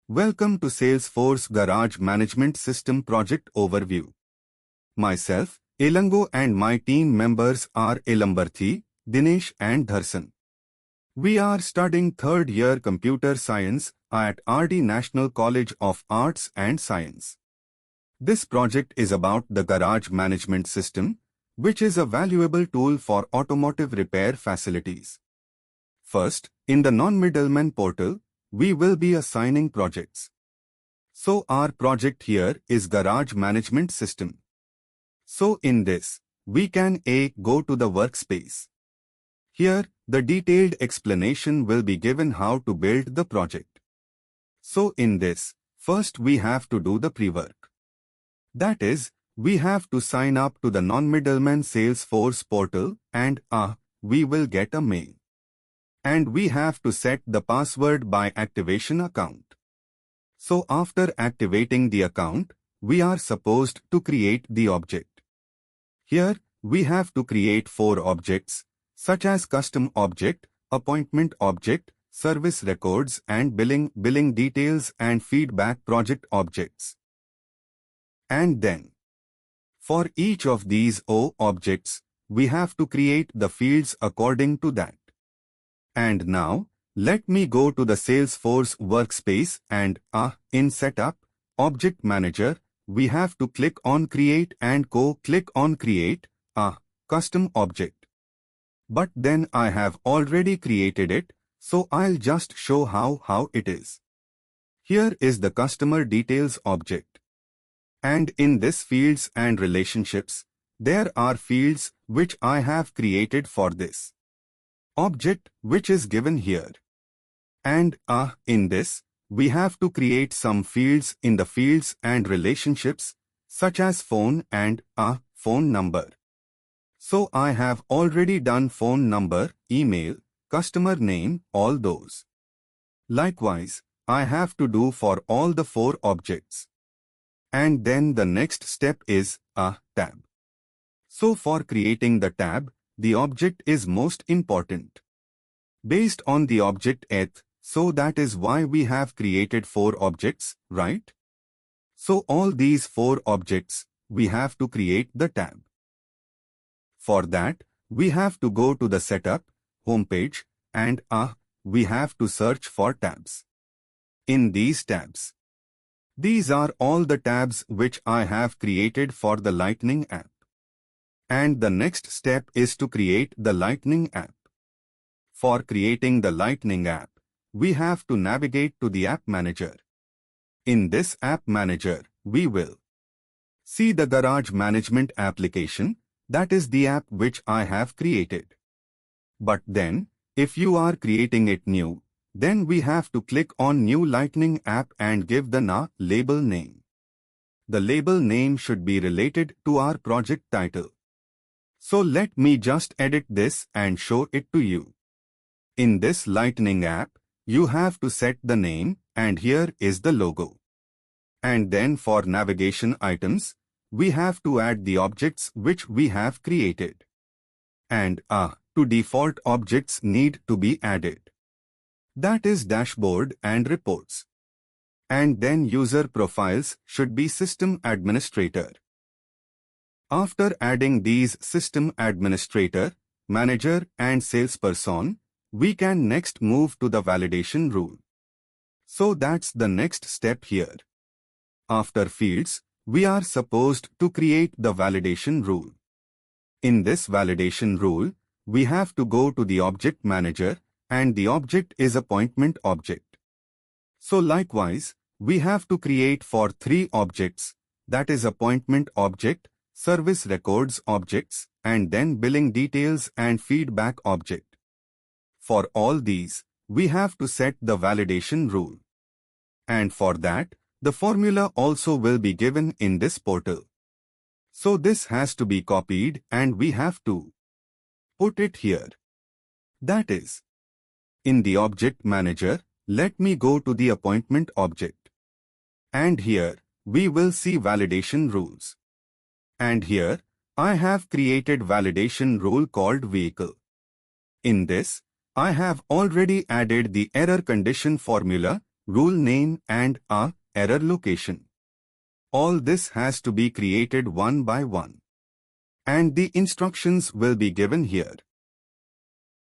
Welcome to Salesforce Garage Management System Project Overview. Myself, Elango, and my team members are Elambarthi, Dinesh and Dharsan. We are studying third year computer science at RD National College of Arts and Science. This project is about the garage management system, which is a valuable tool for automotive repair facilities. First, in the non-middleman portal, we will be assigning projects. So our project here is Garage Management System. So in this, we can go to the workspace. Here, the detailed explanation will be given how to build the project. So in this, first we have to do the pre-work. That is, we have to sign up to the non-middleman Salesforce portal and we will get a mail. And we have to set the password by activation account. So after activating the account, we are supposed to create the object. Here, we have to create 4 objects, such as custom object, appointment object, service records and billing details and feedback project objects. And then, for each of these objects, we have to create the fields according to that. And now, let me go to the Salesforce workspace and in Setup, Object Manager, we have to click on Create and click on Create Custom Object. But then I have already created it, so I'll just show how it is. Here is the Customer Details object. And in this Fields and Relationships, there are fields which I have created for this object which is given here. And in this, we have to create some fields in the Fields and Relationships, such as phone and phone number. So I have already done phone number, email, customer name, all those. Likewise, I have to do for all the 4 objects. And then the next step is tab. So for creating the tab, the object is most important. Based on the object eth, so that is why we have created 4 objects, right? So all these 4 objects, we have to create the tab. For that, we have to go to the Setup, homepage, and we have to search for tabs. In these tabs, these are all the tabs which I have created for the Lightning app. And the next step is to create the Lightning app. For creating the Lightning app, we have to navigate to the App Manager. In this App Manager, we will see the Garage Management application, that is the app which I have created. But then, if you are creating it new, then we have to click on New Lightning app and give the label name. The label name should be related to our project title. So let me just edit this and show it to you. In this Lightning app, you have to set the name and here is the logo. And then for navigation items, we have to add the objects which we have created. And two default objects need to be added. That is dashboard and reports. And then user profiles should be system administrator. After adding these system administrator, manager and salesperson, we can next move to the validation rule. So that's the next step here. After fields, we are supposed to create the validation rule. In this validation rule, we have to go to the object manager and the object is appointment object. So likewise, we have to create for 3 objects, that is appointment object, service records objects, and then billing details and feedback object. For all these, we have to set the validation rule. And for that, the formula also will be given in this portal. So this has to be copied and we have to put it here. That is, in the object manager, let me go to the appointment object. And here, we will see validation rules. And here, I have created validation rule called vehicle. In this, I have already added the error condition formula rule name and a error location. All this has to be created one by one. And the instructions will be given here.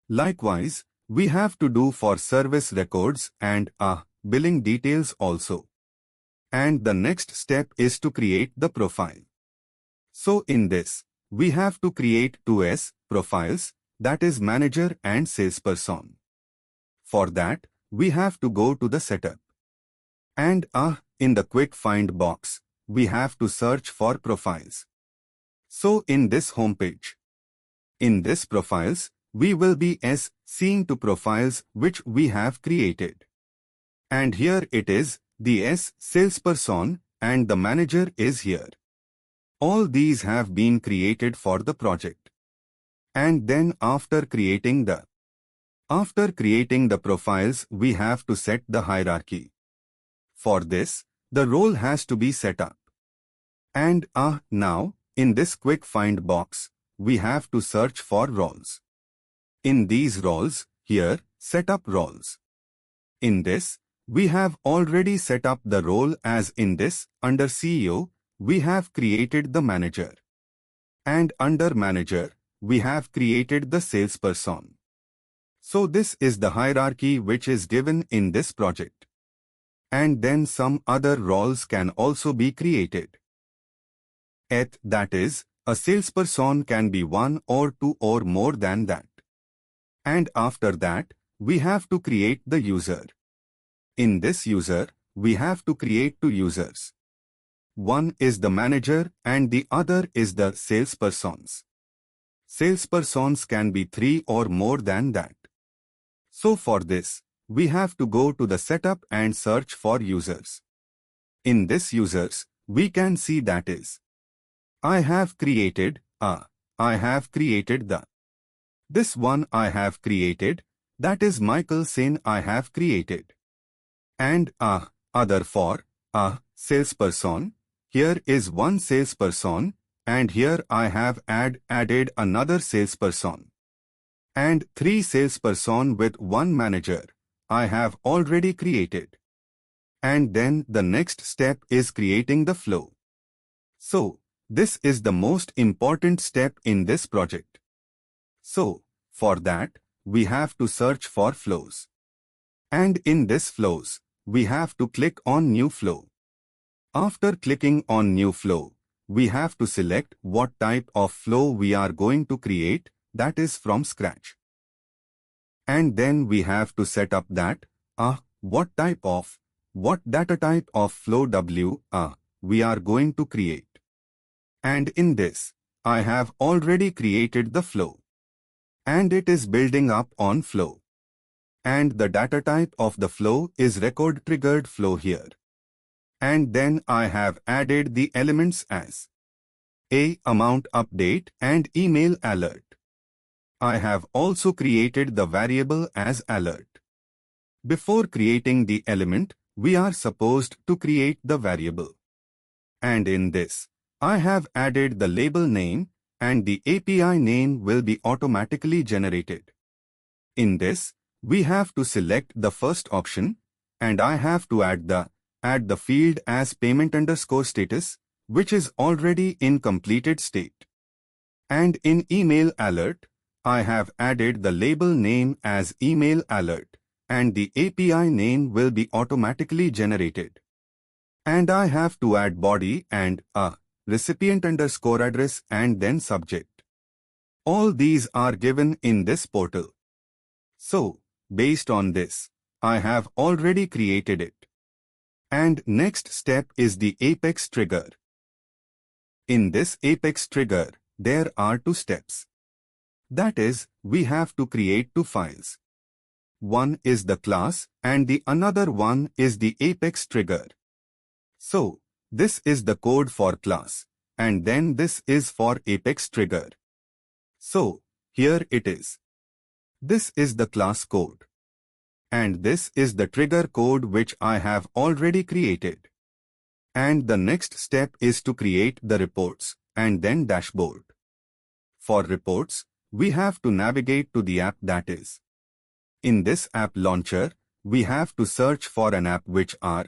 Likewise, we have to do for service records and billing details also. And the next step is to create the profile. So in this, we have to create 2S profiles, that is manager and salesperson. For that, we have to go to the setup. And in the quick find box, we have to search for profiles. So in this homepage, in this profiles, we will be seeing to profiles which we have created. And here it is, the salesperson and the manager is here. All these have been created for the project. And then after creating the profiles, we have to set the hierarchy. For this, the role has to be set up. And now, in this quick find box, we have to search for roles. In these roles, here, set up roles. In this, we have already set up the role as in this, under CEO, we have created the manager. And under manager, we have created the salesperson. So this is the hierarchy which is given in this project. And then some other roles can also be created. That is, a salesperson can be 1 or 2 or more than that. And after that, we have to create the user. In this user, we have to create 2 users. One is the manager and the other is the salespersons. Salespersons can be 3 or more than that. So for this, we have to go to the setup and search for users. In this users, we can see that is, I have created the. This one I have created, that is Michael Sen I have created. And other for salesperson, here is one salesperson, and here I have added another salesperson. And 3 salesperson with 1 manager, I have already created. And then the next step is creating the flow. So, this is the most important step in this project. So, for that, we have to search for flows. And in this flows, we have to click on New Flow. After clicking on New Flow, we have to select what type of flow we are going to create, that is from scratch. And then we have to set up that, what data type of flow we are going to create. And in this, I have already created the flow. And it is building up on flow. And the data type of the flow is record triggered flow here. And then I have added the elements as amount update and email alert. I have also created the variable as alert. Before creating the element, we are supposed to create the variable. And in this, I have added the label name and the API name will be automatically generated. In this, we have to select the first option and I have to add the field as payment_status, which is already in completed state. And in email alert, I have added the label name as email alert and the API name will be automatically generated. And I have to add body and recipient_address and then subject. All these are given in this portal. So, based on this, I have already created it. And next step is the Apex trigger. In this Apex trigger, there are 2 steps. That is, we have to create 2 files. One is the class and the another one is the Apex trigger. So, this is the code for class and then this is for Apex trigger. So, here it is. This is the class code. And this is the trigger code which I have already created. And the next step is to create the reports and then dashboard. For reports, we have to navigate to the app that is. In this app launcher, we have to search for an app which are